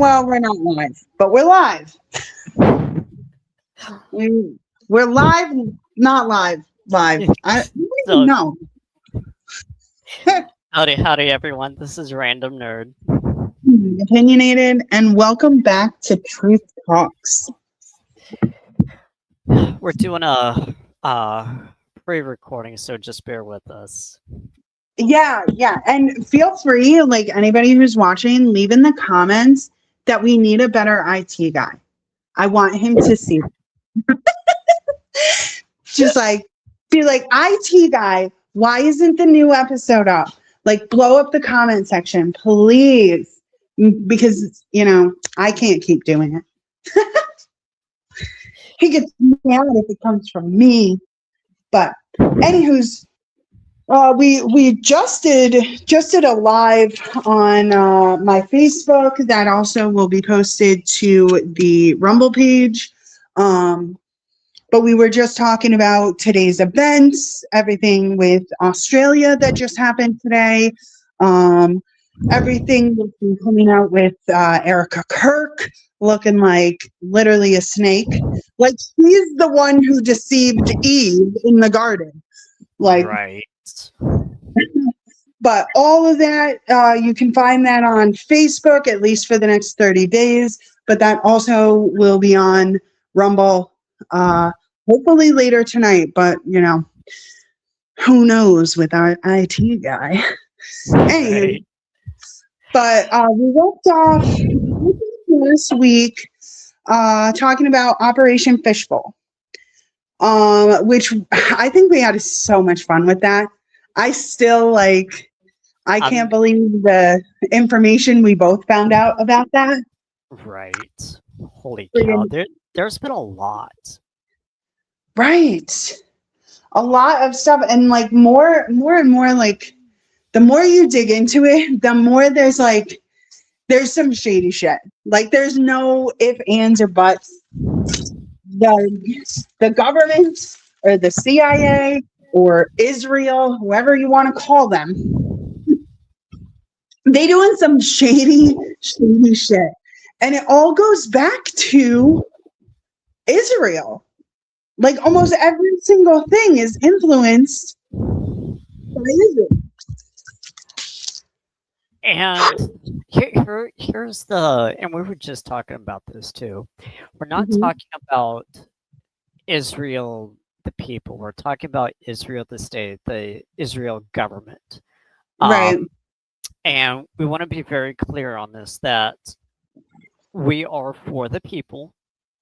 Well, we're not live, but we're live. We're live, not live. Live. I don't So, know. howdy, everyone. This is Random Nerd. Opinionated, and welcome back to Truth Talks. We're doing a pre-recording, so just bear with us. Yeah, and feel free, like anybody who's watching, leave in the comments that we need a better IT guy. I want him to see. Just like be like, IT guy, why isn't the new episode up? Like, blow up the comment section, please, because I can't keep doing it. He gets mad if it comes from me. But anywho's, we just did a live on my Facebook that also will be posted to the Rumble page. But we were just talking about today's events, everything with Australia that just happened today. Everything that's been coming out with Erica Kirk looking like literally a snake. Like, she's the one who deceived Eve in the garden. Like, Right. But all of that, you can find that on Facebook, at least for the next 30 days. But that also will be on Rumble, hopefully later tonight. But, who knows with our IT guy. Anyway, Right. but we left off last week talking about Operation Fishbowl, which I think we had so much fun with that. I still I can't believe the information we both found out about that. Right. Holy cow! There's been a lot. Right. A lot of stuff, and more and more, the more you dig into it, the more there's some shady shit. Like, there's no ifs, ands, or buts. The government or the CIA or Israel, whoever you want to call them, they doing some shady shit. And it all goes back to Israel. Like, almost every single thing is influenced by Israel. And here's and we were just talking about this too. We're not talking about Israel, the people. We're talking about Israel, the state, the Israel government. Right. And we want to be very clear on this, that we are for the people,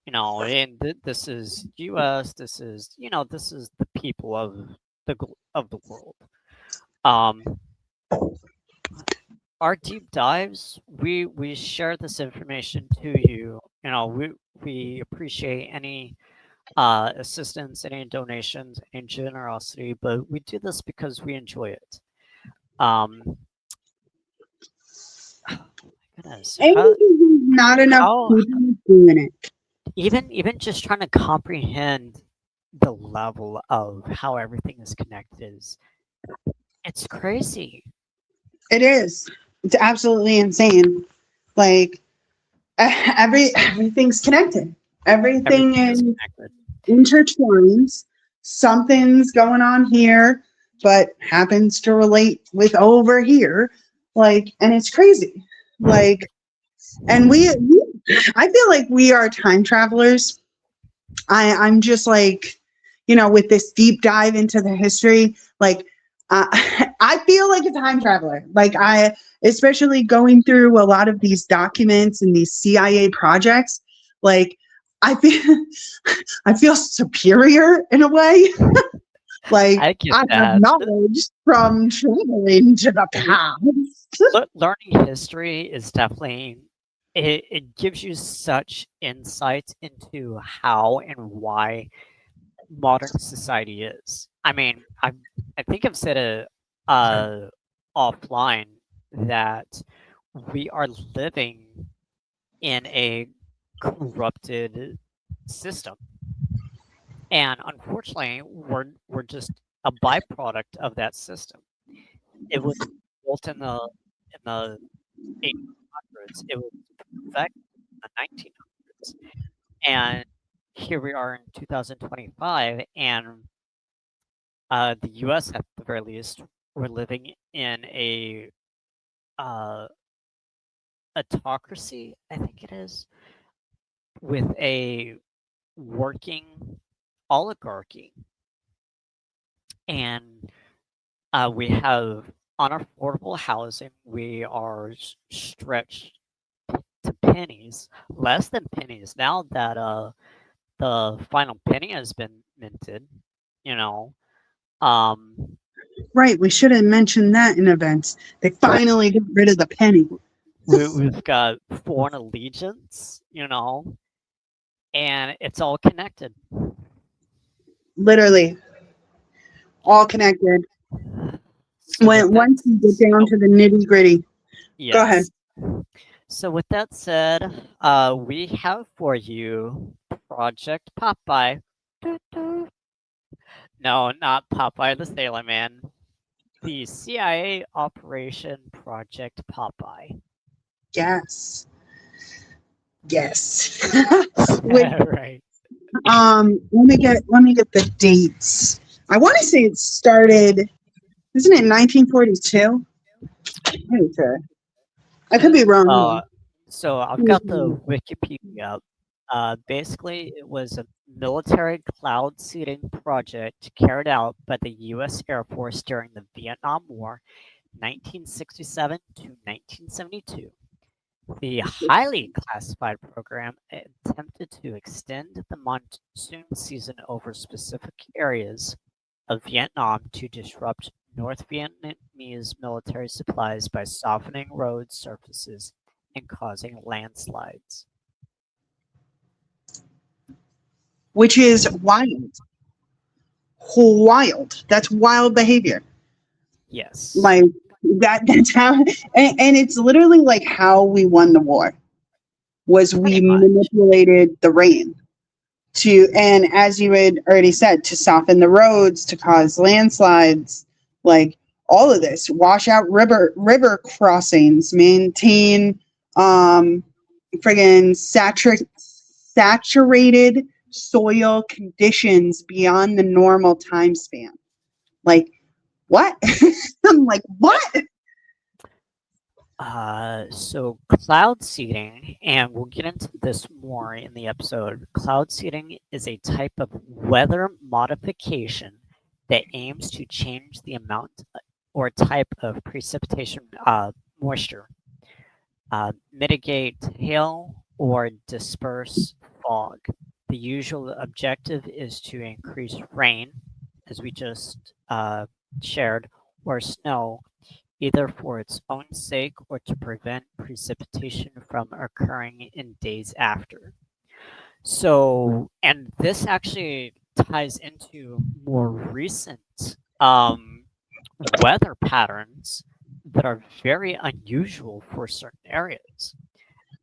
and this is U.S. This is, this is the people of the world. Our deep dives, we share this information to you. We appreciate any assistance, any donations, any generosity, but we do this because we enjoy it. Goodness, not enough people doing it. Even just trying to comprehend the level of how everything is connected it's crazy. It is. It's absolutely insane. Like, everything's connected. Everything is intertwined. Something's going on here, but happens to relate with over here. And it's crazy. And I feel like we are time travelers. I'm just with this deep dive into the history, I feel like a time traveler. Especially going through a lot of these documents and these CIA projects, I feel superior in a way. I have knowledge from traveling to the past. Learning history is definitely, it gives you such insight into how and why modern society is. I mean, I think I've said it offline that we are living in a corrupted system, and unfortunately, we're just a byproduct of that system. It was built in the 1800s. It was effect in the 1900s. And here we are in 2025, and the U.S. at the very least, we're living in a uh, autocracy, I think it is, with a working oligarchy, and we have unaffordable housing. We are stretched to pennies, less than pennies now that the final penny has been minted. You know, um, Right. We should have mentioned that in events. They finally got rid of the penny. we've got foreign allegiance. And it's all connected. Literally all connected. So with that, Once you get down oh, to the nitty gritty. Go ahead. yes. So with that said, we have for you Project Popeye. Doo doo. No, not Popeye the Sailor Man. The CIA Operation Project Popeye. Yes. Yes. Which Right. let me get the dates. I want to say it started, isn't it 1942? Pretty sure. I could be Uh, wrong. so I've got the Wikipedia up. Basically, it was a military cloud seeding project carried out by the U.S. Air Force during the Vietnam War, 1967 to 1972. The highly classified program attempted to extend the monsoon season over specific areas of Vietnam to disrupt North Vietnamese military supplies by softening road surfaces and causing landslides. Which is wild. Wild. That's wild behavior. Yes, Like that's how and it's literally like how we won the war was pretty we much. manipulated the rain to, and as you had already said, to soften the roads, to cause landslides, like all of this, wash out river crossings, maintain um friggin' saturated soil conditions beyond the normal time span. Like what? I'm like, Yep. what? So cloud seeding, and we'll get into this more in the episode. Cloud seeding is a type of weather modification that aims to change the amount or type of precipitation moisture, mitigate hail, or disperse fog. The usual objective is to increase rain, as we just shared, or snow, either for its own sake or to prevent precipitation from occurring in days after. So, and this actually ties into more recent weather patterns that are very unusual for certain areas.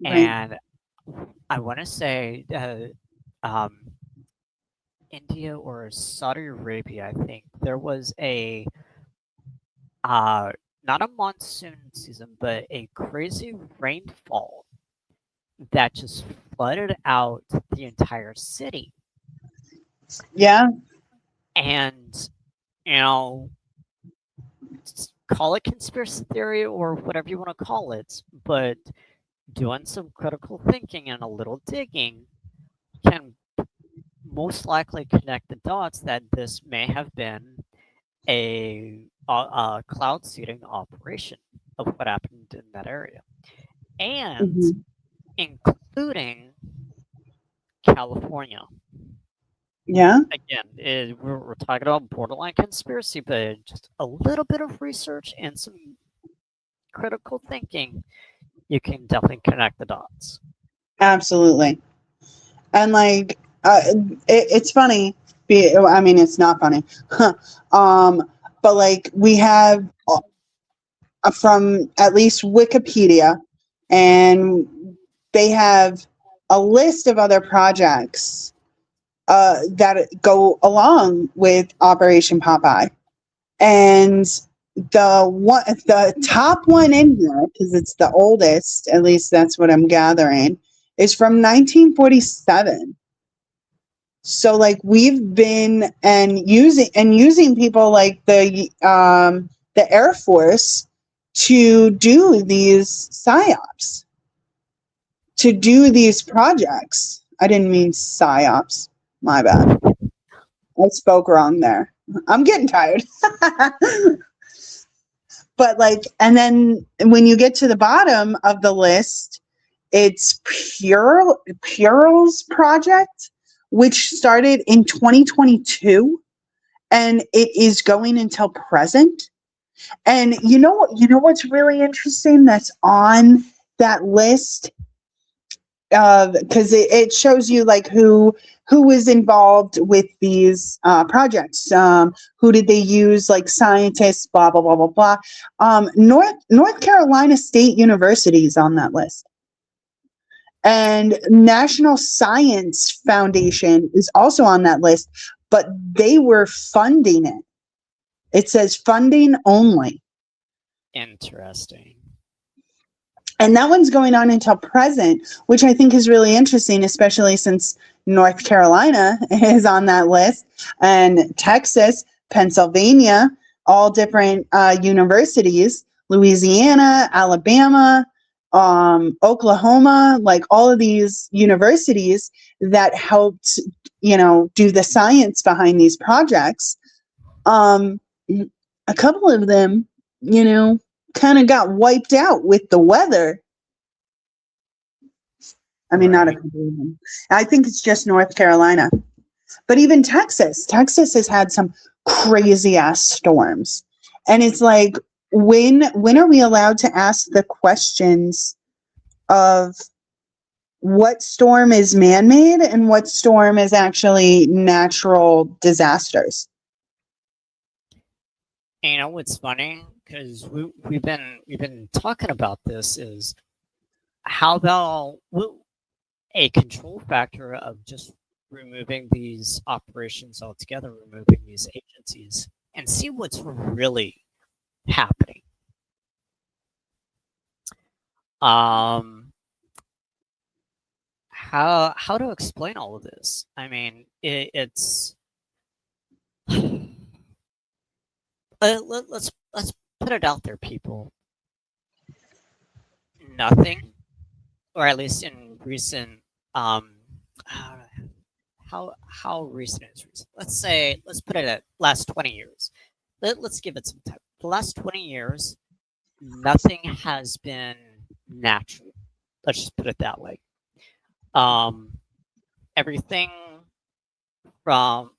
Right. And I want to say um, India or Saudi Arabia, I think there was a uh, not a monsoon season, but a crazy rainfall that just flooded out the entire city. Yeah. And, you know, call it conspiracy theory or whatever you want to call it, but doing some critical thinking and a little digging can most likely connect the dots that this may have been a cloud seeding operation of what happened in that area, and Mhm. including California. Yeah. Again, we're talking about borderline conspiracy, but just a little bit of research and some critical thinking, you can definitely connect the dots. Absolutely. And like, it's funny. I mean, it's not funny. um, but like, we have from at least Wikipedia, and they have a list of other projects that go along with Operation Popeye. And the top one in here, because it's the oldest, at least that's what I'm gathering, is from 1947. So like we've been using people like the Air Force to do these psyops, to do these projects. I didn't mean psyops. My bad. I spoke wrong there. I'm getting tired. But like, and then when you get to the bottom of the list, it's Purell's project, which started in 2022, and it is going until present. And you know what's really interesting that's on that list, because it shows you like who was involved with these projects. Who did they use? Like scientists, blah blah blah blah blah. North Carolina State University is on that list, and National Science Foundation is also on that list, but they were funding it. It says funding only. Interesting. And that one's going on until present, which I think is really interesting, especially since North Carolina is on that list, and Texas, Pennsylvania, all different universities, Louisiana, Alabama, Oklahoma, like all of these universities that helped, do the science behind these projects. A couple of them, kind of got wiped out with the weather. I mean, not a couple of them. I think it's just North Carolina. But even Texas has had some crazy ass storms. And it's like, when are we allowed to ask the questions of what storm is man-made and what storm is actually natural disasters? And you know what's funny? Because we've been talking about this is how about a control factor of just removing these operations altogether, removing these agencies, and see what's really happening. How to explain all of this? I mean, it's let's put it out there, people. Nothing, or at least in recent how recent is recent? Let's put it at last 20 years. Let's give it some time. The last 20 years, nothing has been natural. Let's just put it that way. Everything from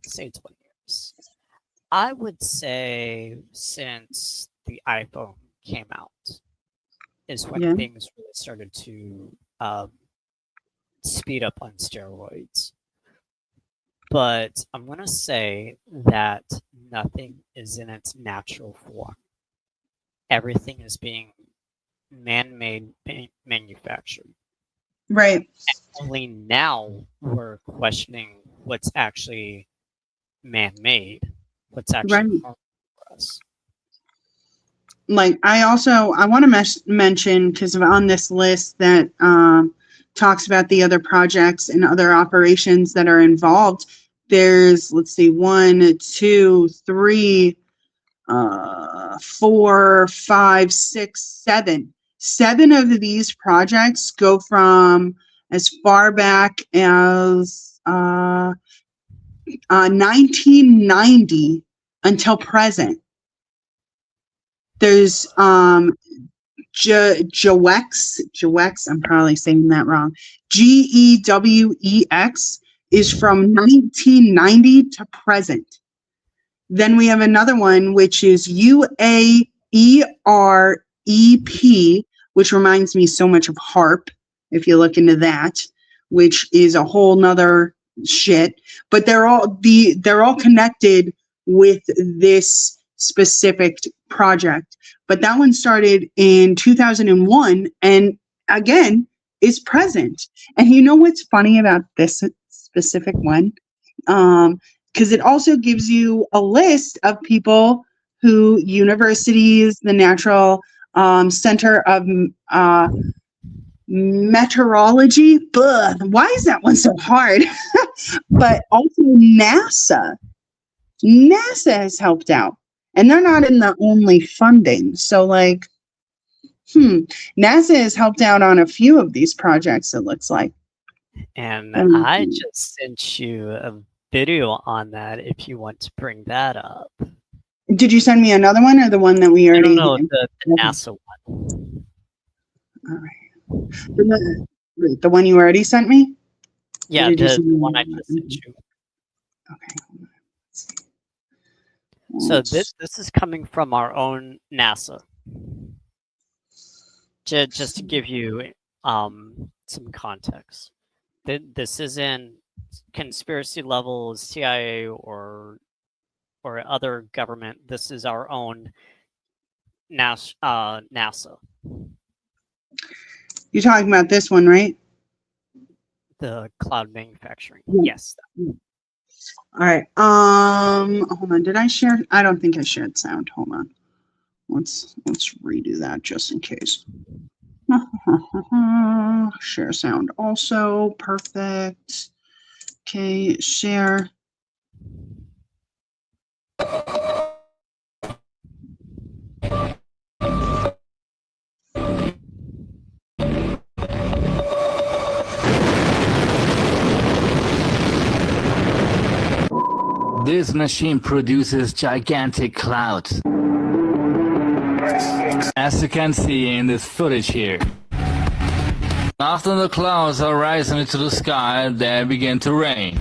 say 20 years. I would say since the iPhone came out is when things really started to speed up on steroids. But I'm going to say that nothing is in its natural form. Everything is being man-made, manufactured. Right. And only now we're questioning what's actually man-made, what's actually harmful for us. Like, I want to mention, because on this list that talks about the other projects and other operations that are involved, there's, let's see, 1, 2, 3, 4, 5, 6, 7. 7 of these projects go from as far back as 1990 until present. There's GEWEX, I'm probably saying that wrong. GEWEX is from 1990 to present. Then we have another one, which is UAEREP, which reminds me so much of HARP, if you look into that, which is a whole nother shit. But they're all connected with this specific project. But that one started in 2001 and again is present. And you know what's funny about this specific one? Because it also gives you a list of people who universities, the Natural Center of Meteorology. Why is that one so hard? But also NASA. NASA has helped out, and they're not in the only funding. So like, NASA has helped out on a few of these projects, it looks like. And I just sent you a video on that if you want to bring that up. Did you send me another one or the one that we already No, had? the NASA one. All right. The one you already sent me? Yeah, the one I just sent you. Okay. So this is coming from our own NASA. Just to give you some context. This isn't conspiracy level CIA or other government. This is our own NASA. You're talking about this one, right? The cloud manufacturing. Yeah. Yes. All right. Hold on. Did I share? I don't think I shared sound. Hold on. Let's redo that just in case. Share sound also. Perfect. Okay, share. This machine produces gigantic clouds, as you can see in this footage here. After the clouds are rising into the sky, they begin to rain.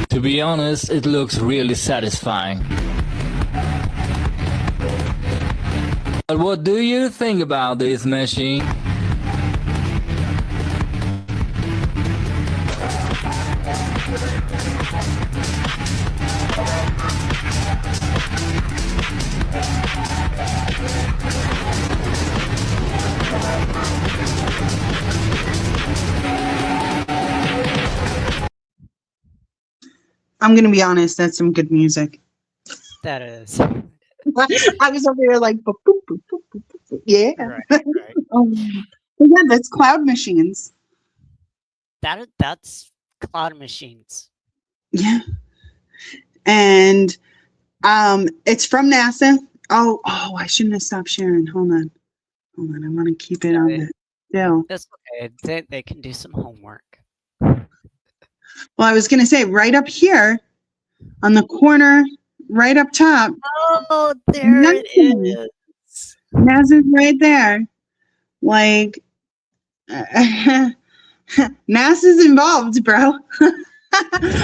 To be honest, it looks really satisfying. But what do you think about this machine? I'm going to be honest, that's some good music. That is. I was over here like, boop, boop, boop, boop, boop, boop. Yeah. Right. Yeah, that's cloud machines. That's cloud machines. Yeah. And it's from NASA. Oh, I shouldn't have stopped sharing. Hold on. I want to keep it on the still. That's okay. They can do some homework. Well, I was going to say right up here on the corner, right up top. Oh, there it is. NASA's right there. Like, NASA's involved, bro.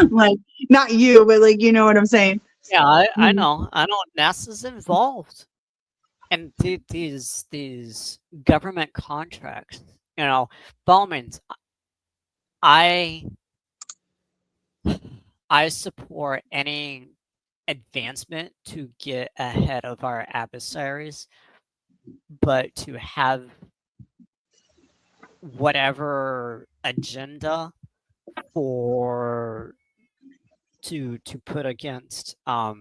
Like, not you, but like, you know what I'm saying? Yeah, I know. NASA's involved. And these government contracts, by all means, I support any advancement to get ahead of our adversaries, but to have whatever agenda to put against our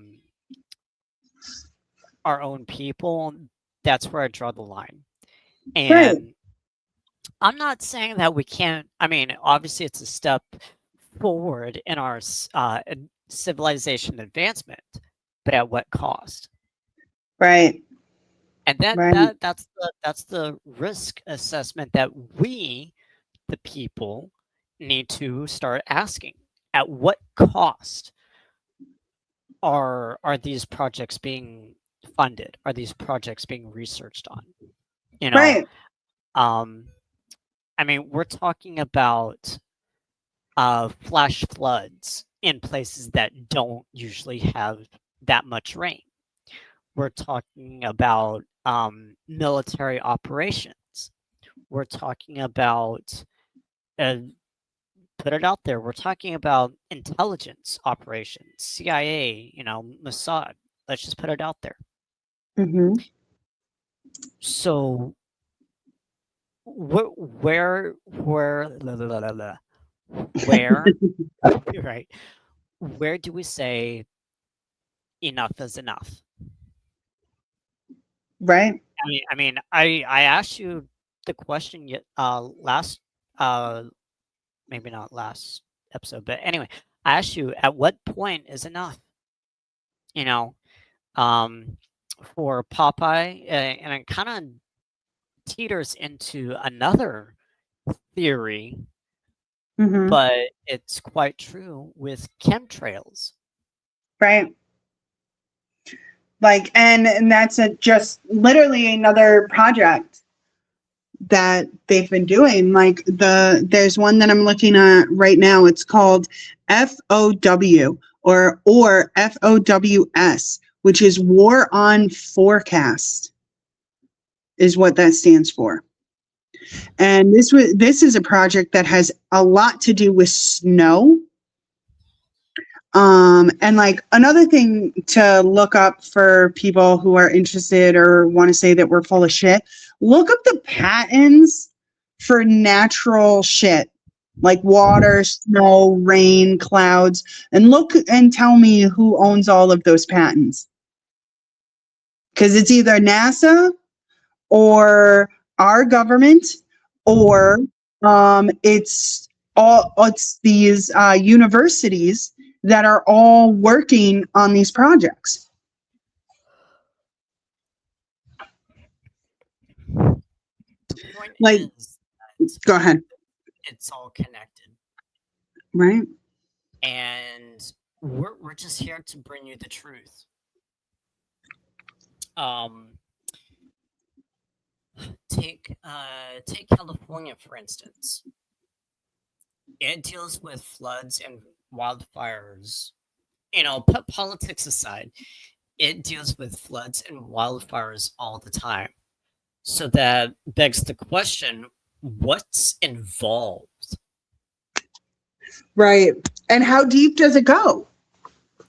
own people, that's where I draw the line. And Right. I'm not saying that we can't. I mean, obviously, it's a step forward in our civilization advancement, but at what cost? Right. And that's the risk assessment that we, the people, need to start asking. At what cost are these projects being funded? Are these projects being researched on? Right. I mean, we're talking about flash floods in places that don't usually have that much rain. We're talking about military operations. We're talking about, put it out there, we're talking about intelligence operations, CIA, Mossad. Let's just put it out there. Mm-hmm. So, where, right? where do we say enough is enough? Right. I asked you the question yet last maybe not last episode, but anyway, I asked you at what point is enough? You know, um, for Popeye, and it kind of teeters into another theory, Mm-hmm. but it's quite true with chemtrails. Right. Like, and that's just literally another project that they've been doing. Like there's one that I'm looking at right now. It's called FOW or FOWS, which is War on Forecast, is what that stands for. And this is a project that has a lot to do with snow. And like another thing to look up for people who are interested or want to say that we're full of shit, look up the patents for natural shit like water, snow, rain, clouds, and look and tell me who owns all of those patents. Because it's either NASA or our government, or it's these universities that are all working on these projects. The point Like, is go ahead. it's all connected, Right? and we're just here to bring you the truth. Take California for instance. It deals with floods and wildfires. You know, put politics aside, it deals with floods and wildfires all the time. So that begs the question, what's involved? Right. And how deep does it go?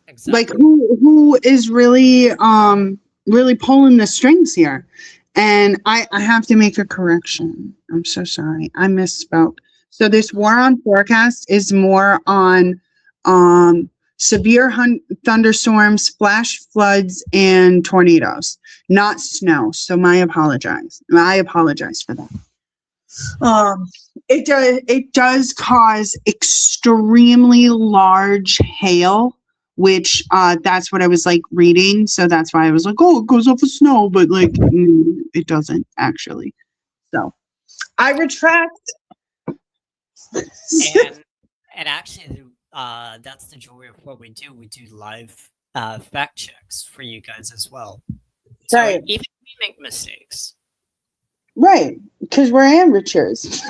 Exactly. Like who is really really pulling the strings here? And I have to make a correction. I'm so sorry. I misspoke. So this War on Forecast is more on severe thunderstorms, flash floods, and tornadoes, not snow. So I apologize for that. It does cause extremely large hail, which that's what I was like reading. So that's why I was like, oh, it goes off of snow, but like it doesn't actually. So I retract. And actually, that's the joy of what we do. We do live fact checks for you guys as well. So Right. even we make mistakes. Right, because we're amateurs.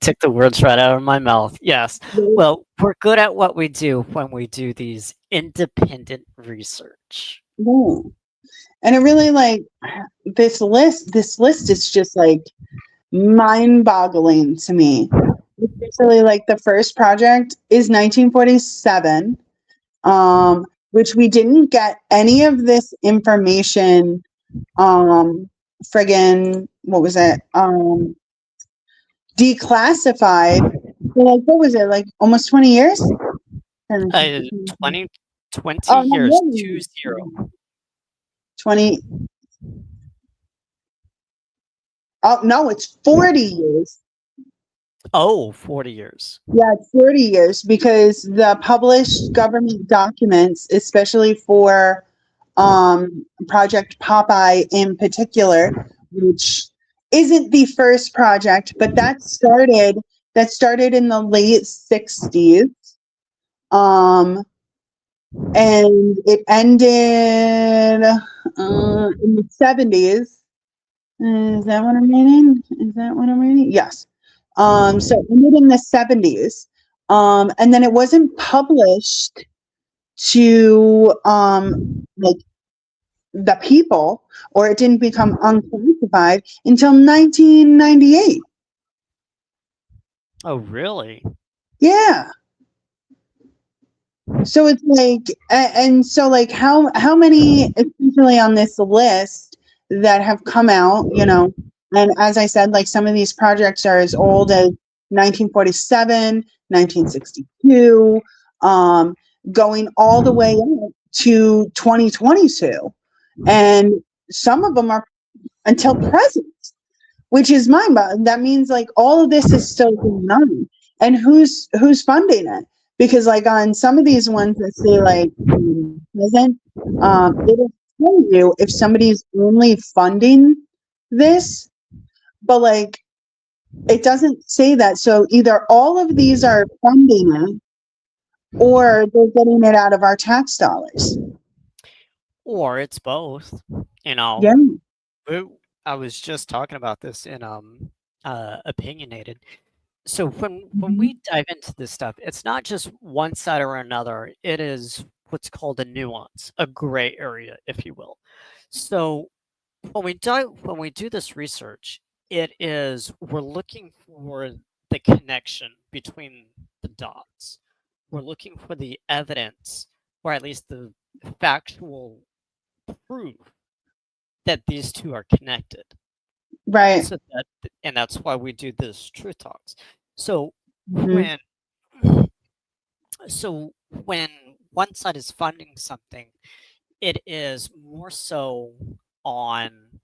Took the words right out of my mouth. Yes. Well, we're good at what we do when we do these independent research. Yeah. And it really like this list is just like mind-boggling to me. Especially like the first project is 1947, which we didn't get any of this information friggin' what was it? Declassified for like what was it, like almost 20 years? 20 Oh, years, no, 20. 20. Oh no, it's 40 years. Oh, 40 years. Yeah, it's 40 years because the published government documents, especially for Project Popeye in particular, which isn't the first project, but that started in the late 60s. And it ended in the 70s. Is that what I'm reading? Yes. So it ended in the 70s. And then it wasn't published to like the people, or it didn't become unclassified until 1998. Oh, really? Yeah. So it's like, and so like how many essentially on this list that have come out, you know, and as I said, like some of these projects are as old as 1947, 1962, going all the way up to 2022. And some of them are until present, which is mind-boggling. That means like all of this is still going on. And who's funding it? Because like on some of these ones that say like present, it'll tell you if somebody's only funding this, but like it doesn't say that. So either all of these are funding it or they're getting it out of our tax dollars. Or it's both. You know, Yeah. I was just talking about this in Opinionated. So when we dive into this stuff, it's not just one side or another. It is what's called a nuance, a gray area, if you will. So when we do this research, we're looking for the connection between the dots. We're looking for the evidence, or at least the factual proof that these two are connected. Right. And that's why we do this truth talks. So Mhm. when one side is funding something, it is more so on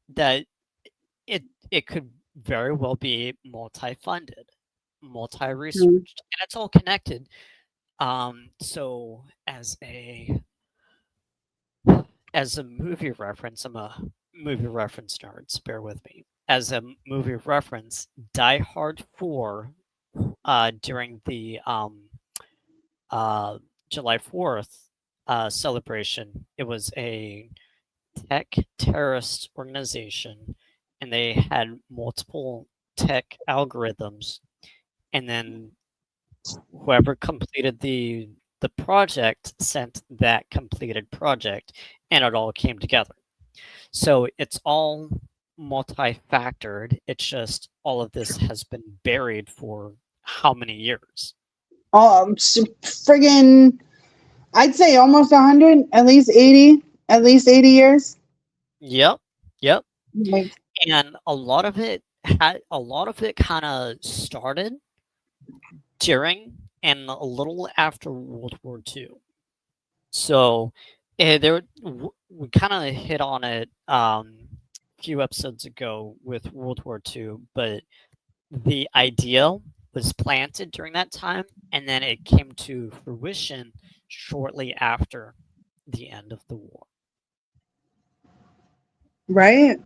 that it could very well be multi-funded, multi-researched, and it's all connected. So as a movie reference, I'm a movie reference nerd, so bear with me. As a movie reference, Die Hard 4, during the July 4th celebration, it was a tech terrorist organization, and they had multiple tech algorithms, and then whoever completed the project sent that completed project, and it all came together. So it's all multi-factored. It's just all of this has been buried for how many years? Friggin', I'd say almost 100, at least 80 years. Yep. Like, And a lot of it kind of started during and a little after World War II. So we kind of hit on it a few episodes ago with World War II, but the idea was planted during that time, and then it came to fruition shortly after the end of the war. right?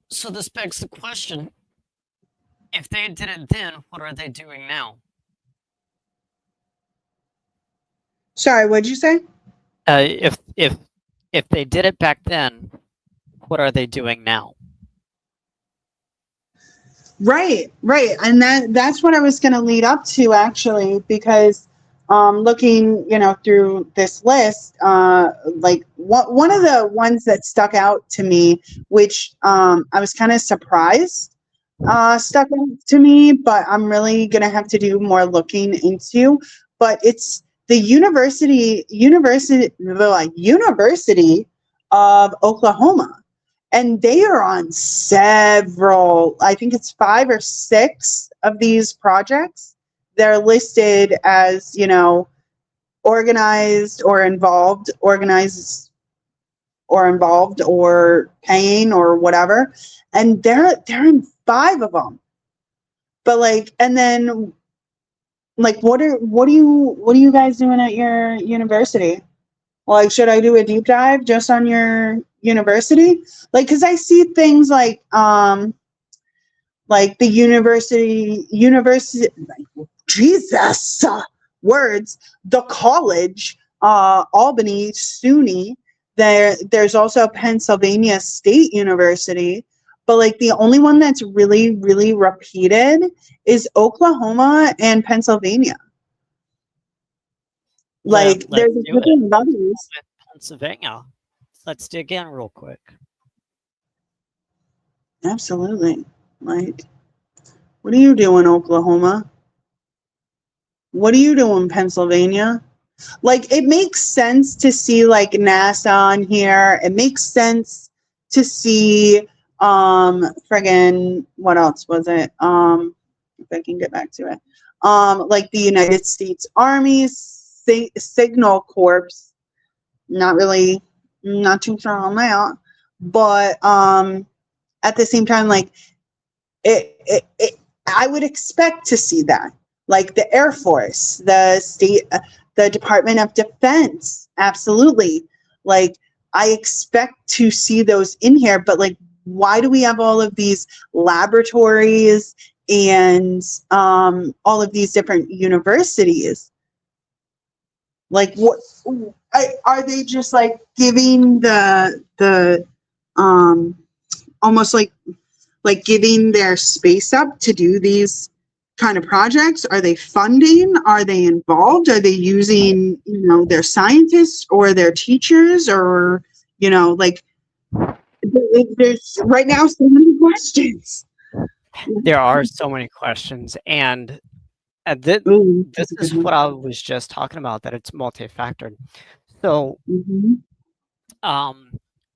So this begs the question, if they did it then, what are they doing now? Sorry, what'd you say? If they did it back then, what are they doing now? Right. And that's what I was going to lead up to, actually, because looking, through this list, like one of the ones that stuck out to me, which I was kind of surprised stuck out to me, but I'm really going to have to do more looking into. But it's the University of Oklahoma. And they are on several, I think it's 5 or 6 of these projects. They're listed as, organized or involved or paying or whatever. And they're in 5 of them. But like, and then like, what are you guys doing at your university? Like, should I do a deep dive just on your university? Like, because I see things like the university, Jesus, words, the college, Albany, SUNY. There's also Pennsylvania State University, but like the only one that's really, really repeated is Oklahoma and Pennsylvania. Like, there's a couple of others. Pennsylvania. Let's dig in real quick. Absolutely. Like, what are you doing, Oklahoma? What are you doing, Pennsylvania? Like, it makes sense to see like NASA on here. It makes sense to see Friggin', what else was it? If I can get back to it. Like the United States Army Signal Corps, not too sure on that, but at the same time, like it I would expect to see that, like the Air Force, the Department of Defense, absolutely. Like I expect to see those in here, but like, why do we have all of these laboratories and all of these different universities? Like, what are they just like giving the almost like giving their space up to do these kind of projects? Are they funding? Are they involved? Are they using, their scientists or their teachers, or, like there's right now so many questions. There are so many questions, and this is what I was just talking about, that it's multi-factored. So,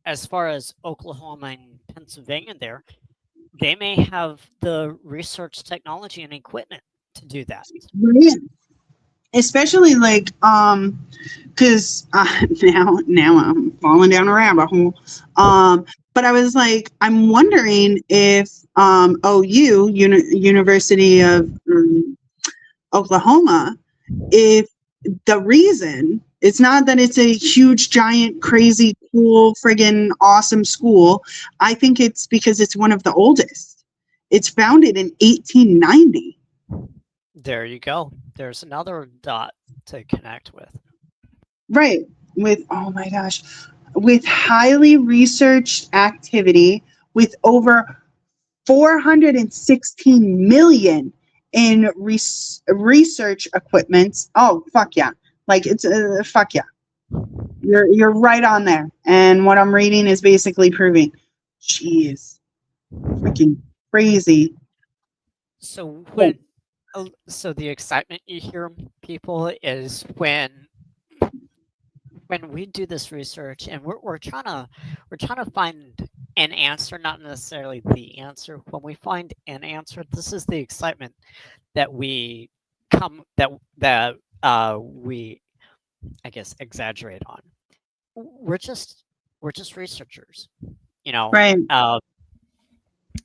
as far as Oklahoma and Pennsylvania, they may have the research technology and equipment to do that. Right. Especially like, because now I'm falling down a rabbit hole. But I was like, I'm wondering if OU, University of Oklahoma, if the reason it's not that it's a huge, giant, crazy, cool, friggin' awesome school. I think it's because it's one of the oldest. It's founded in 1890. There you go. There's another dot to connect with. Right. With, oh my gosh, with highly researched activity, with over 416 million in research equipment. Oh, fuck yeah. Like, it's fuck yeah. You're right on there. And what I'm reading is basically proving, jeez, freaking crazy. So so the excitement you hear, people, is when we do this research and we're trying to find an answer, not necessarily the answer. When we find an answer, this is the excitement that we we, I guess, exaggerate on. We're just researchers, Right.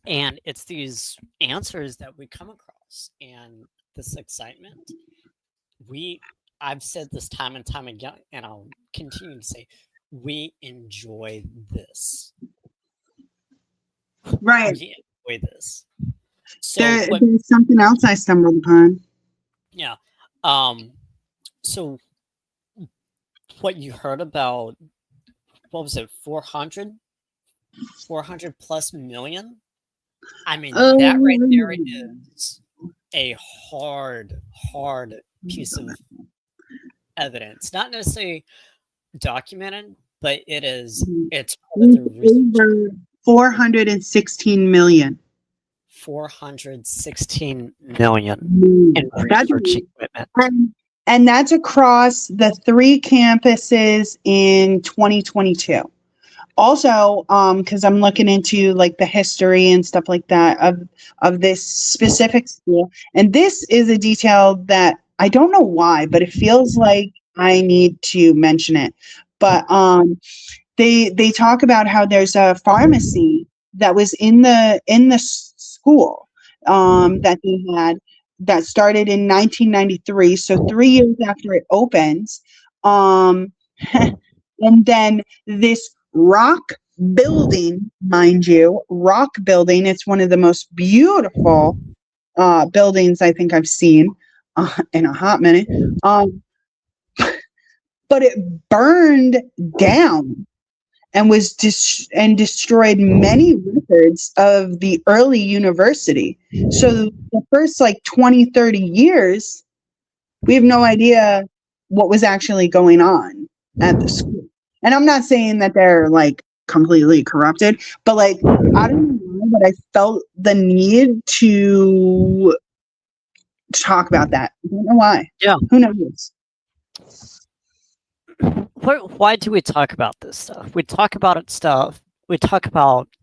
And it's these answers that we come across, and this excitement. I've said this time and time again, and I'll continue to say, we enjoy this. Right. We enjoy this. So there's something else I stumbled upon. Yeah. So what you heard about, what was it, 400 plus million? I mean, that right there is a hard piece of evidence. Not necessarily documented, but it's part of the research. 416 million. 416 million in research equipment. And that's across the 3 campuses in 2022. Also, because I'm looking into like the history and stuff like that of this specific school, and this is a detail that I don't know why, but it feels like I need to mention it. But they talk about how there's a pharmacy that was in the school that they had, that started in 1993, so 3 years after it opens, and then this rock building, mind you, rock building. It's one of the most beautiful buildings I think I've seen in a hot minute. But it burned down and was destroyed many records of the early university. So the first like 20, 30 years, we have no idea what was actually going on at the school. And I'm not saying that they're like completely corrupted, but like, I don't know why, but I felt the need to talk about that. I don't know why. Yeah. Who knows? Why do we talk about this stuff? We talk about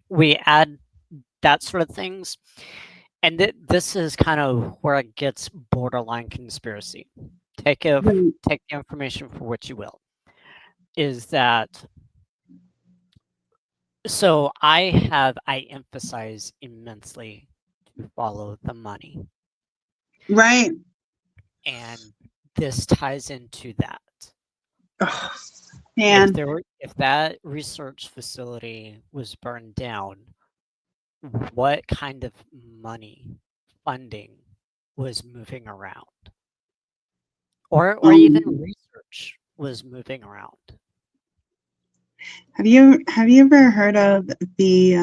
we add that sort of things. And this is kind of where it gets borderline conspiracy. Take Right. the information for what you will. Is that so? I emphasize immensely to follow the money, Right. and this ties into that. Oh, man. If that research facility was burned down, what kind of money funding was moving around, or even research was moving around? Have you ever heard of the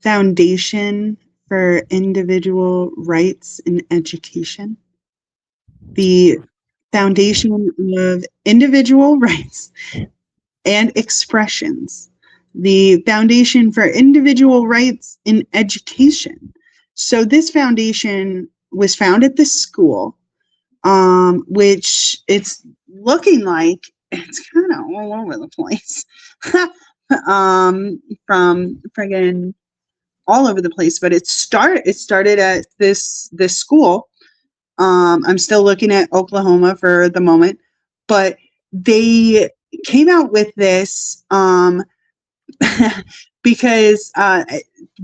Foundation for Individual Rights in Education? The Foundation of Individual Rights and Expressions. The Foundation for Individual Rights in Education. So this foundation was found at this school, which it's looking like it's kind of all over the place. From friggin' all over the place, but it started at this school. I'm still looking at Oklahoma for the moment, but they came out with this because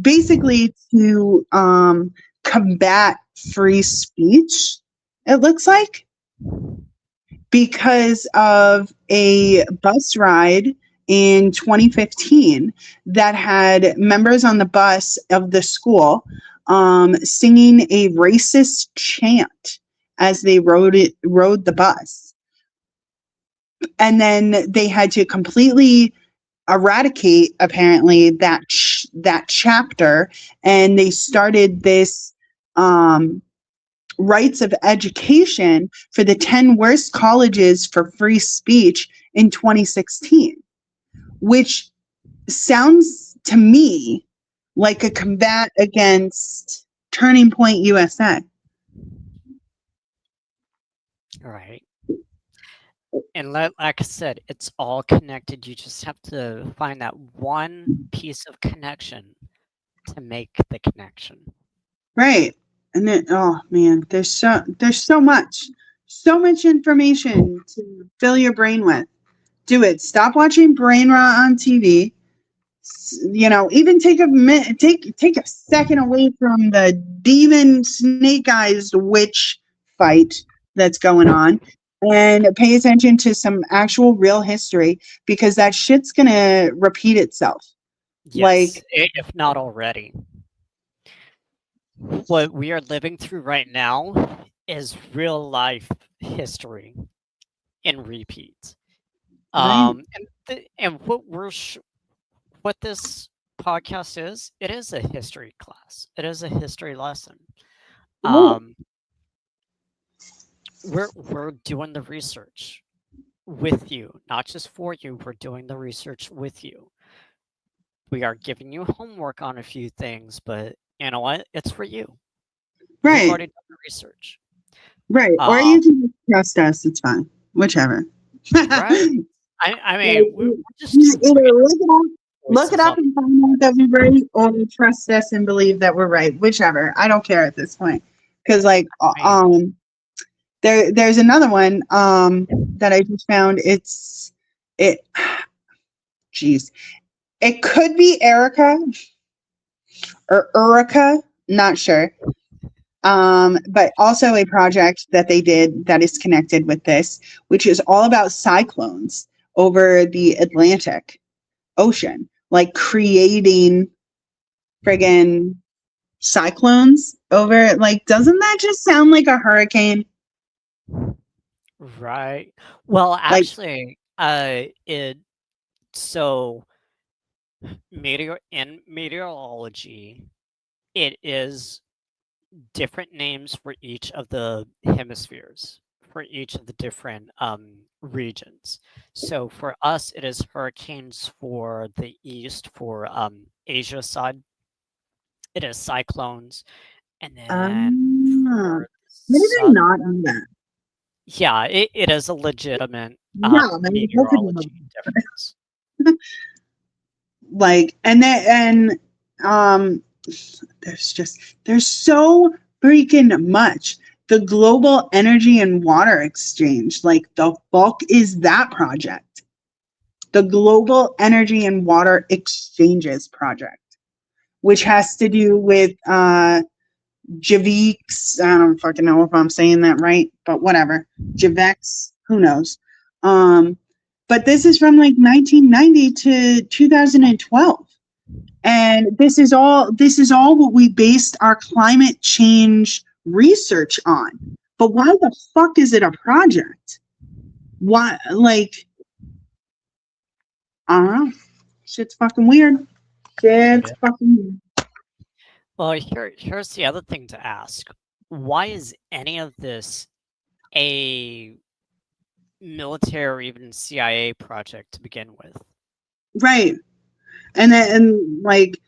basically to combat free speech, it looks like, because of a bus ride in 2015 that had members on the bus of the school singing a racist chant as they rode the bus. And then they had to completely eradicate, apparently, that chapter, and they started this rights of education for the 10 worst colleges for free speech in 2016, which sounds to me like a combat against Turning Point USA. Right. And like I said, it's all connected. You just have to find that one piece of connection to make the connection. Right. And then, oh man, there's so much information to fill your brain with. Do it. Stop watching brain rot on TV. Even take a second away from the demon snake eyes witch fight that's going on, and pay attention to some actual real history, because that shit's gonna repeat itself. Yes, if not already. What we are living through right now is real life history in repeat. Right. And what this podcast is, it is a history class. It is a history lesson. We're doing the research with you, not just for you. We're doing the research with you. We are giving you homework on a few things, but you know what? It's for you. Right. We've already done the research. Right. Or you can just trust us. It's fine. Whichever. Right. I mean, we're just either look it up and find out that we're right, or trust us and believe that we're right. Whichever. I don't care at this point. Because there's another one that I just found. Geez. It could be Erica or Erica, not sure. But also a project that they did that is connected with this, which is all about cyclones over the Atlantic Ocean, like creating friggin' cyclones over, like, doesn't that just sound like a hurricane? Right. Well, actually, so in meteorology, it is different names for each of the hemispheres, for each of the different regions. So for us, it is hurricanes for the east, for Asia side. It is cyclones, and then for I did not know that. Yeah, it is a legitimate meteorology difference. Like, and there's so freaking much. The Global Energy and Water Exchange, like the fuck is that project? The Global Energy and Water Exchanges project, which has to do with Javex. I don't fucking know if I'm saying that right, but whatever. Javex, who knows? But this is from like 1990 to 2012. And this is all what we based our climate change research on. But why the fuck is it a project? Why, like, I don't know. Shit's fucking weird. Shit's fucking weird. Well, here's the other thing to ask. Why is any of this a military or even CIA project to begin with? Right. And then, like,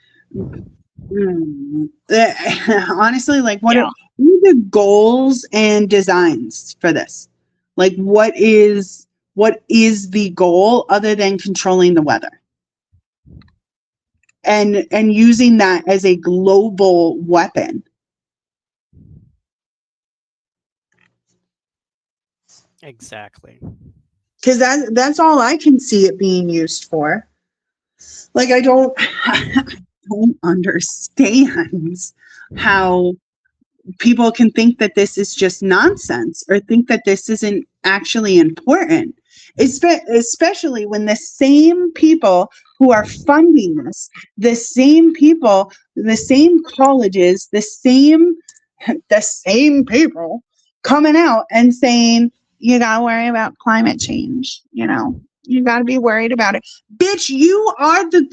honestly, like, what are the goals and designs for this? Like, what is the goal other than controlling the weather? And using that as a global weapon. Exactly. Because that's all I can see it being used for. Like, I don't understand how people can think that this is just nonsense or think that this isn't actually important, especially when the same people who are funding this, the same people, the same colleges, the same people coming out and saying, you gotta worry about climate change, you gotta be worried about it. Bitch, you are the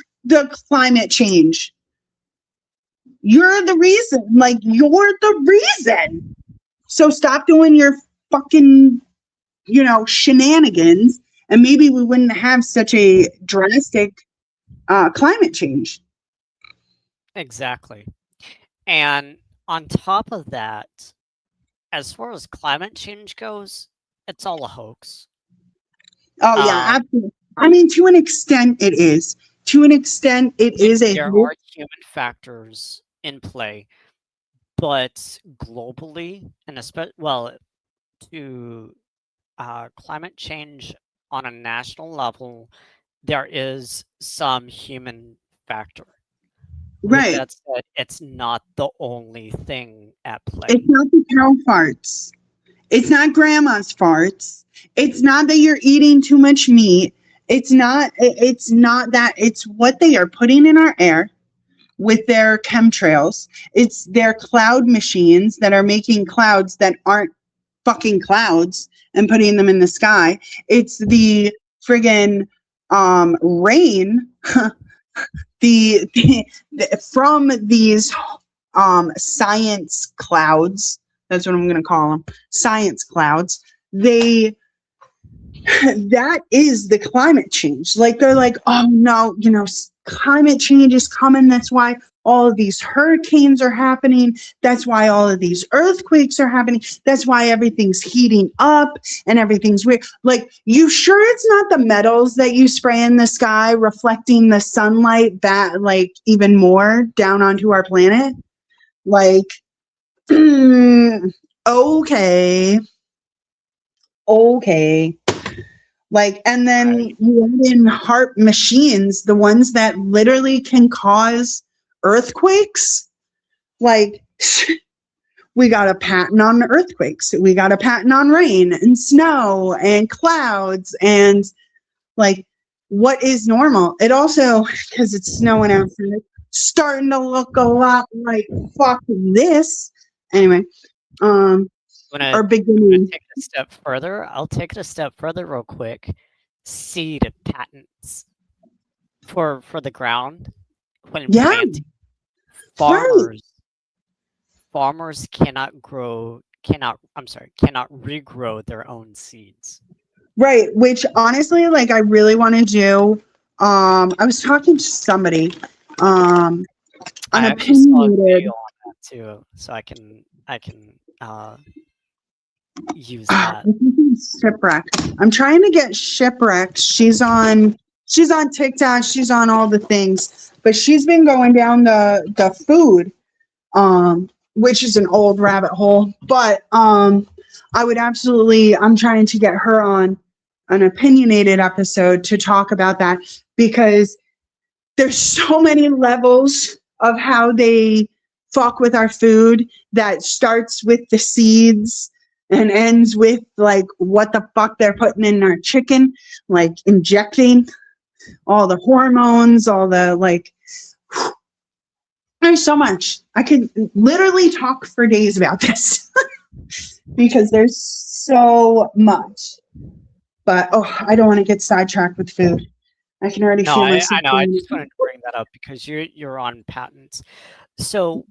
climate change. You're the reason. Like, you're the reason. So stop doing your fucking, shenanigans, and maybe we wouldn't have such a drastic climate change. Exactly. And on top of that, as far as climate change goes, it's all a hoax. Oh, yeah, absolutely. I mean, to an extent, it is. To an extent, it is a There hoax. are human factors in play, but globally, and especially, to climate change on a national level, there is some human factor. With Right. that said, it's not the only thing at play. It's not the cow farts. It's not grandma's farts. It's not that you're eating too much meat. It's not that. It's what they are putting in our air with their chemtrails. It's their cloud machines that are making clouds that aren't fucking clouds and putting them in the sky. It's the friggin' rain the from these science clouds. That's what I'm going to call them. Science clouds. That is the climate change. Like, they're like, oh no, climate change is coming. That's why all of these hurricanes are happening. That's why all of these earthquakes are happening. That's why everything's heating up and everything's weird. Like, you sure it's not the metals that you spray in the sky reflecting the sunlight that, like, even more down onto our planet? Like, okay. Like, and then you add in HARP machines, the ones that literally can cause earthquakes. Like, we got a patent on earthquakes. We got a patent on rain and snow and clouds and, like, what is normal? It also, because it's snowing outside, starting to look a lot like fucking this. Anyway, or beginning. Take it a step further. I'll take it a step further real quick. Seed patents for the ground when planting. Farmers cannot regrow their own seeds. Right, which honestly, like, I really want to do. I was talking to somebody. I actually saw a video on that too, so I can use that. Shipwreck. I'm trying to get Shipwreck. She's on she's on TikTok, she's on all the things, but she's been going down the food, which is an old rabbit hole. But I would absolutely, I'm trying to get her on an opinionated episode to talk about that, because there's so many levels of how they fuck with our food, that starts with the seeds and ends with like what the fuck they're putting in our chicken, like injecting all the hormones, all the like, there's so much. I could literally talk for days about this because there's so much. But I don't want to get sidetracked with food. I can already No, feel I myself. know. I just wanted to bring that up because you're on patents. So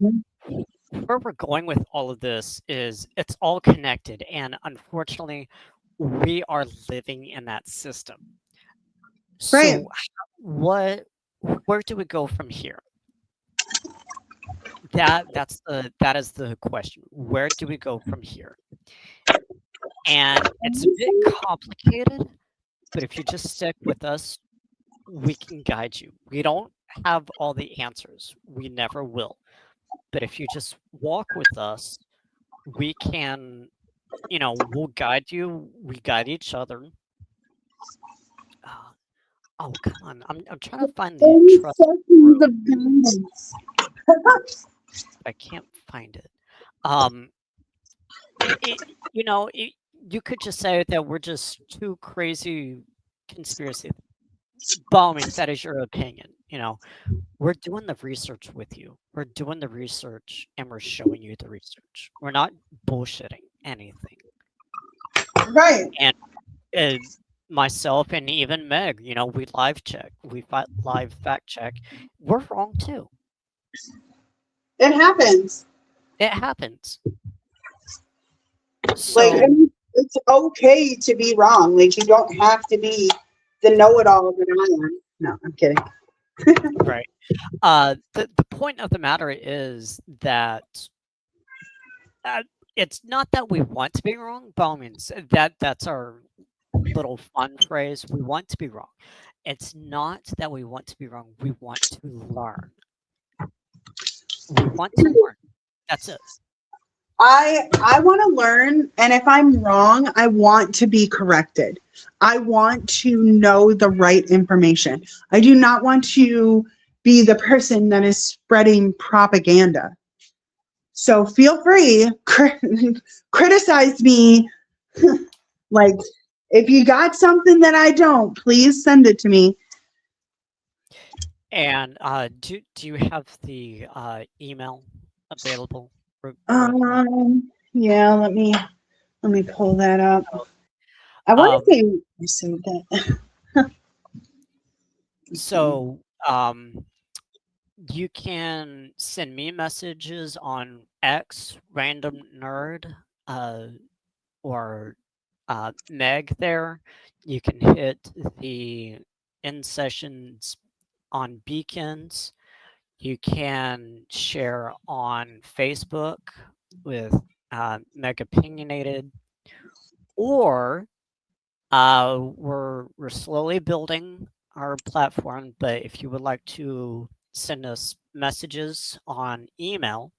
where we're going with all of this is it's all connected, and unfortunately, we are living in that system. Right. So what where do we go from here? That is the question. Where do we go from here? And it's a bit complicated, but if you just stick with us, we can guide you. We don't have all the answers. We never will. But if you just walk with us, we can, we'll guide you. We guide each other. Uh, oh, come on. I'm trying to find the 30 trust seconds group. of guidance. I can't find it. Um, it, you could just say that we're just two crazy conspiracy. By all means, that is your opinion. We're doing the research with you. We're doing the research and we're showing you the research. We're not bullshitting anything. Right. And uh, myself and even Meg, we live check, live fact check. We're wrong too. It happens. It happens. Like, So, it's okay to be wrong. Like, you don't have to be the know-it-all that I am. No, I'm kidding. right. The point of the matter is that it's not that we want to be wrong. By all means, that's our little fun phrase. We want to be wrong. It's not that we want to be wrong. We want to learn. We want to learn. That's it. I want to learn, and if I'm wrong, I want to be corrected. I want to know the right information. I do not want to be the person that is spreading propaganda. So feel free, criticize me. Like, if you got something that I don't, please send it to me. And do you have the email available? Real quick? Yeah, let me pull that up. I want to say I saved that. So you can send me messages on X, Random Nerd, or Meg there. You can hit the end sessions on Beacons. You can share on Facebook with Meg Opinionated, or we're slowly building our platform. But if you would like to send us messages on email,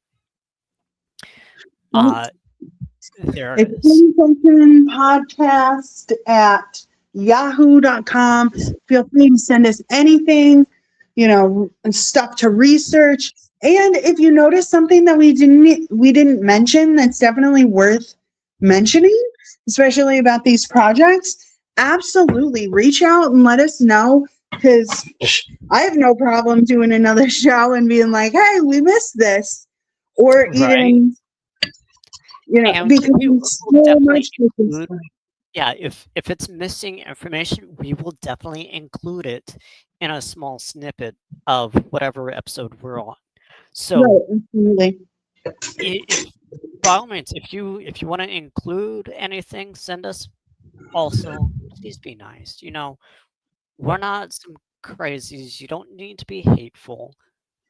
there it is. Podcast at yahoo.com. Feel free to send us anything, stuff to research. And if you notice something that we didn't mention that's definitely worth mentioning, especially about these projects, absolutely reach out and let us know, because I have no problem doing another show and being like, hey, we missed this. Or even, And because we'll so definitely much we can include, say. yeah, if it's missing information, we will definitely include it in a small snippet of whatever episode we're on. So Right, absolutely. if by all means, if you want to include anything, send us. Also, please be nice. We're not some crazies. You don't need to be hateful.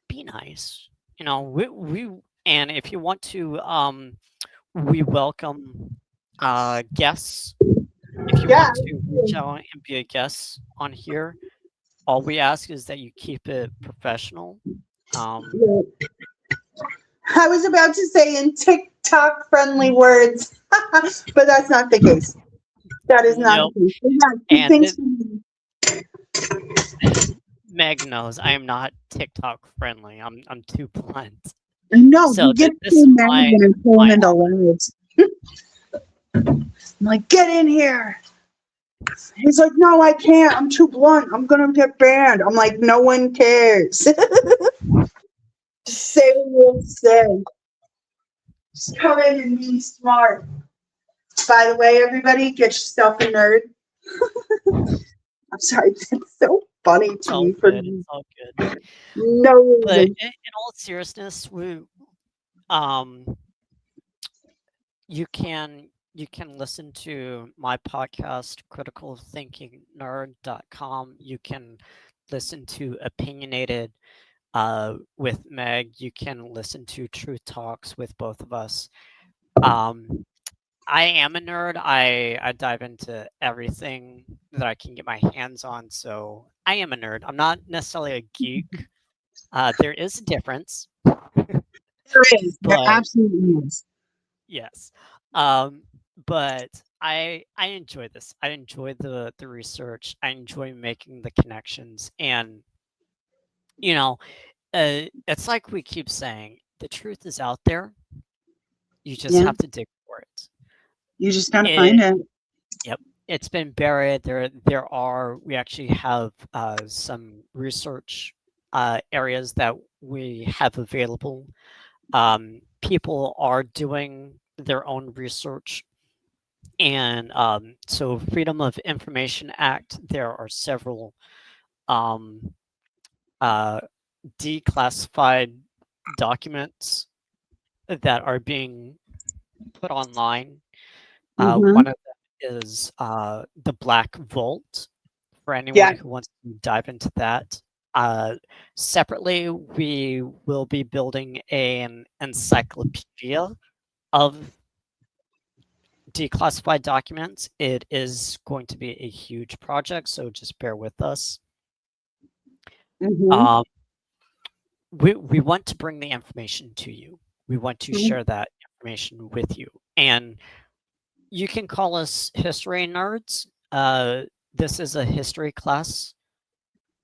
Be nice. We and if you want to, we welcome guests. If you Yeah, want to reach out and be a guest on here, all we ask is that you keep it professional. Yeah. I was about to say in TikTok friendly words, but that's not the case. That is not Nope. the case. Yeah, keep And things Meg knows I am not TikTok friendly. I'm too blunt. no, So he gets this so is mad my when I pull him my into lives. I'm like, get in here. He's like, no, I can't. I'm too blunt. I'm gonna get banned. I'm like, no one cares. Just say what you say. Just come in and be smart. By the way, everybody, get yourself a nerd. I'm sorry, that's so funny it's to all me for good. It's all good. no But reason. in all seriousness, um you can listen to my podcast criticalthinkingnerd.com. You can listen to Opinionated with Meg. You can listen to Truth Talks with both of us. Um I am a nerd. I dive into everything that I can get my hands on, so I am a nerd. I'm not necessarily a geek. There is a difference, There is. There but absolutely is. yes. Um, but I enjoy this. I enjoy the research. I enjoy making the connections, and you know, it's like we keep saying, the truth is out there. You just Yeah. have to dig for it. You just gotta find It it. Yep, it's been buried. We actually have some research areas that we have available. People are doing their own research, and so Freedom of Information Act. There are several um, uh, declassified documents that are being put online. Mm-hmm. One of them is the Black Vault, for anyone Yeah. who wants to dive into that. Uh, Separately, we will be building an encyclopedia of declassified documents. It is going to be a huge project, so just bear with us. Mm-hmm. Um, we want to bring the information to you. We want to share that information with you. And you can call us history nerds. This is a history class.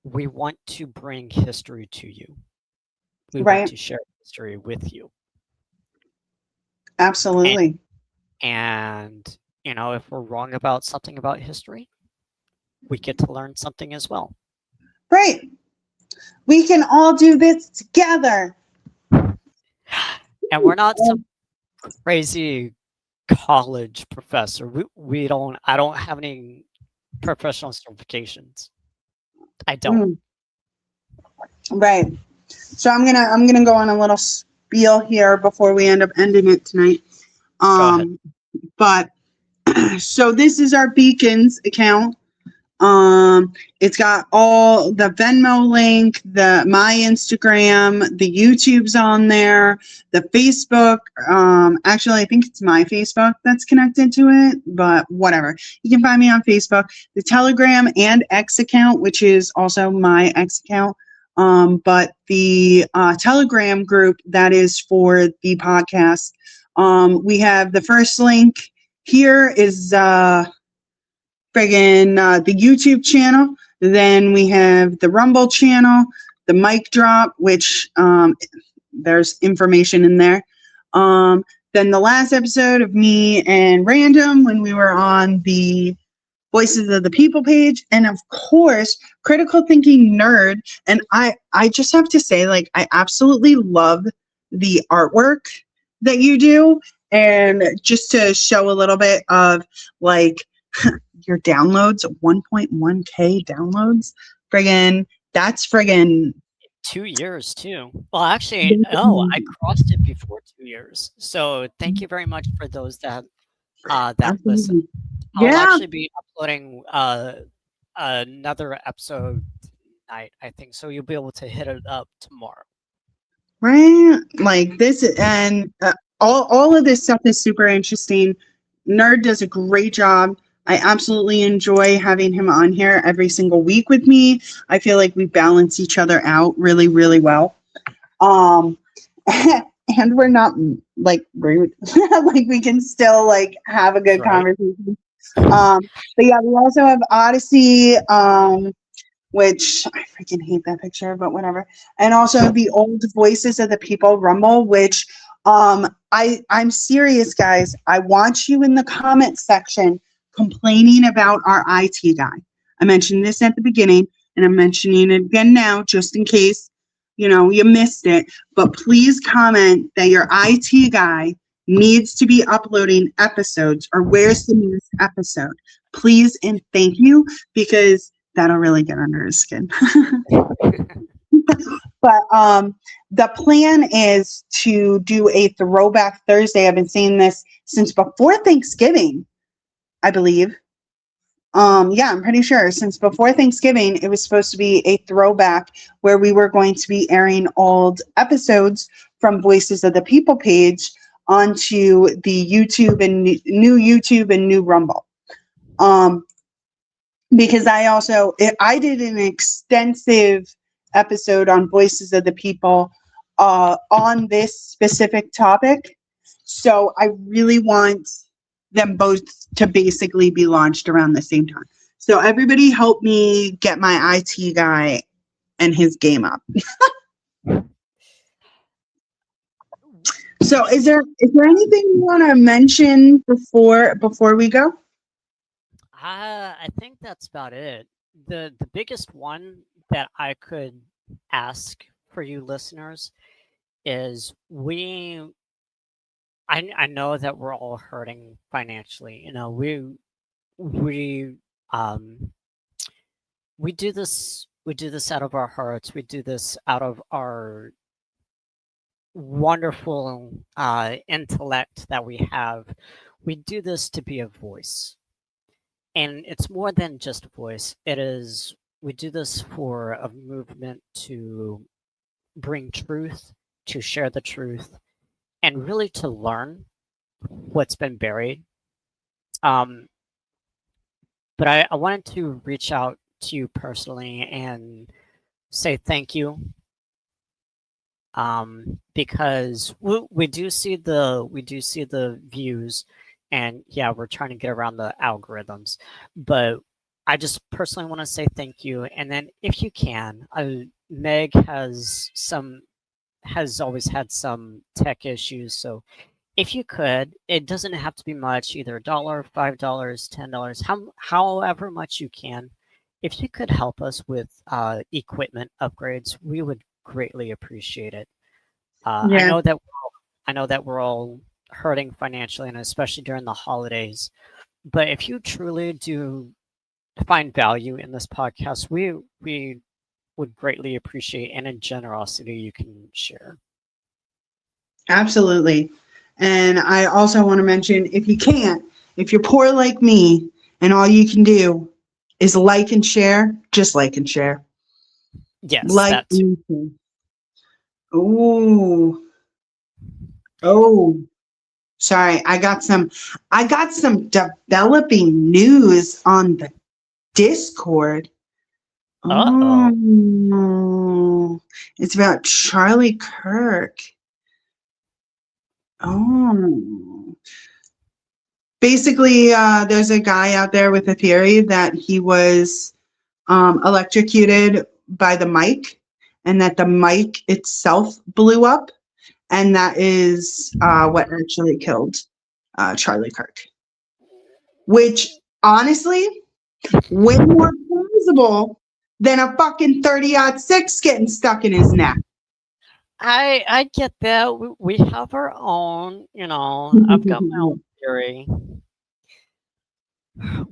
We want to bring history to you. We want Right. to share history with you. And, Absolutely. and if we're wrong about something about history, we get to learn something as well. Right. We can all do this together. And we're not some crazy college professor. I don't have any professional certifications. I don't. Mm, right. So I'm gonna go on a little spiel here before we end up ending it tonight. Go ahead. But so this is our Beacons account. It's got all the Venmo link, my Instagram, the YouTube's on there, the Facebook. Actually, I think it's my Facebook that's connected to it, but whatever. You can find me on Facebook, the Telegram and X account, which is also my X account. But the Telegram group that is for the podcast. We have the first link here is the YouTube channel. Then we have the Rumble channel, the Mic Drop, which there's information in there. Then the last episode of me and Random when we were on the Voices of the People page, and of course, Critical Thinking Nerd. And I just have to say, like, I absolutely love the artwork that you do. And just to show a little bit of like your downloads, 1.1K downloads. That's friggin' 2 years too. Well, actually, no, I crossed it before 2 years. So thank you very much for those that listen. Absolutely. I'll Yeah, actually be uploading another episode tonight, I think. So you'll be able to hit it up tomorrow. right. Like this, and all of this stuff is super interesting. Nerd does a great job I absolutely enjoy having him on here every single week with me. I feel like we balance each other out really, really well. And we're not like rude. Like we can still like have a good Right. conversation. But yeah, we also have Odyssey, which I freaking hate that picture, but whatever. And also the old Voices of the People Rumble, which I'm serious, guys. I want you in the comment section complaining about our IT guy. I mentioned this at the beginning, and I'm mentioning it again now, just in case you missed it. But please comment that your IT guy needs to be uploading episodes, or where's the newest episode. Please and thank you, because that'll really get under his skin. But the plan is to do a throwback Thursday. I've been saying this since before Thanksgiving, I believe. Yeah, I'm pretty sure. Since before Thanksgiving, it was supposed to be a throwback where we were going to be airing old episodes from Voices of the People page onto the YouTube and new Rumble. Because I did an extensive episode on Voices of the People on this specific topic. So I really want them both to basically be launched around the same time. So everybody help me get my IT guy and his game up. So is there anything you want to mention before we go? I think that's about it. The biggest one that I could ask for you listeners is I know that we're all hurting financially. We we do this out of our hearts. We do this out of our wonderful intellect that we have. We do this to be a voice. And it's more than just a voice. We do this for a movement to bring truth, to share the truth, and really to learn what's been buried. But I wanted to reach out to you personally and say thank you. Because we do see the views, and yeah, we're trying to get around the algorithms, but I just personally want to say thank you. And then if you can, Meg has always had some tech issues, so if you could, it doesn't have to be much, either $1, $5, $10, however much you can. If you could help us with equipment upgrades, we would greatly appreciate it. I Yeah. know that we're all hurting financially, and especially during the holidays. But if you truly do find value in this podcast, we would greatly appreciate any generosity you can share. Absolutely. And I also want to mention, if you can't, if you're poor like me and all you can do is like and share, just like and share. Yes, Like that too. and share. Ooh. Oh. Sorry, I got some developing news on the Discord. Uh-oh. Oh. It's about Charlie Kirk. Oh. Basically, there's a guy out there with a theory that he was electrocuted by the mic, and that the mic itself blew up, and that is what actually killed Charlie Kirk. Which, honestly, way more plausible than a fucking 30-06 getting stuck in his neck. I get that. We have our own, I've got my own theory.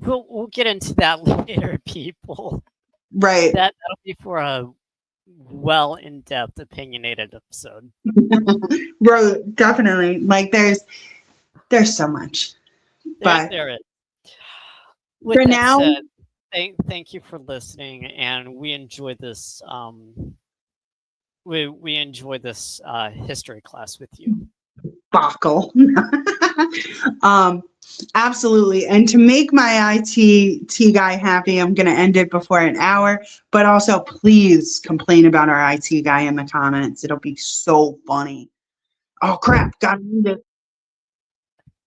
We'll get into that later, people. Right. That'll be for a in-depth opinionated episode. Bro, definitely. Like there's so much. But there is. for With that now, said, thank you for listening, and we enjoy this. We enjoy this history class with you. buckle. Absolutely. And to make my IT guy happy, I'm going to end it before an hour. But also, please complain about our IT guy in the comments. It'll be so funny. Oh, crap. Got to end it.